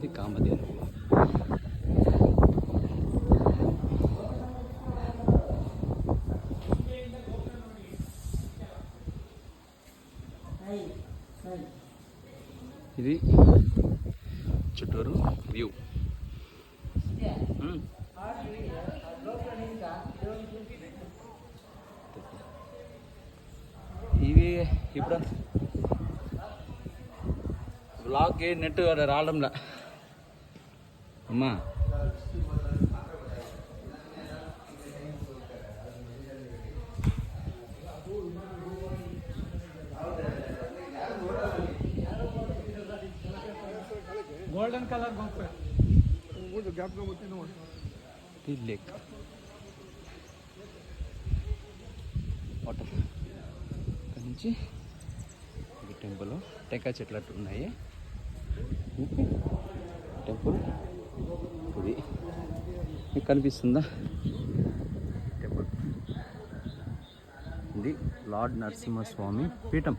ఇది కామధేను. ఇది చుట్టూరు వ్యూ. ఇవి ఇప్పుడు బ్లాక్కి నెట్ రావడంలా అమ్మా. गोल्डन कलर वो जो गैप में होती है लेक వాటర్ ఇక్కడ నుంచి ఇది టెంపుల్. టెంకాయ చెట్లు అట్టు ఉన్నాయి. టెంపుల్ ఇది మీకు కనిపిస్తుందా? టెంపుల్ ఇది లార్డ్ నరసింహస్వామి పీఠం.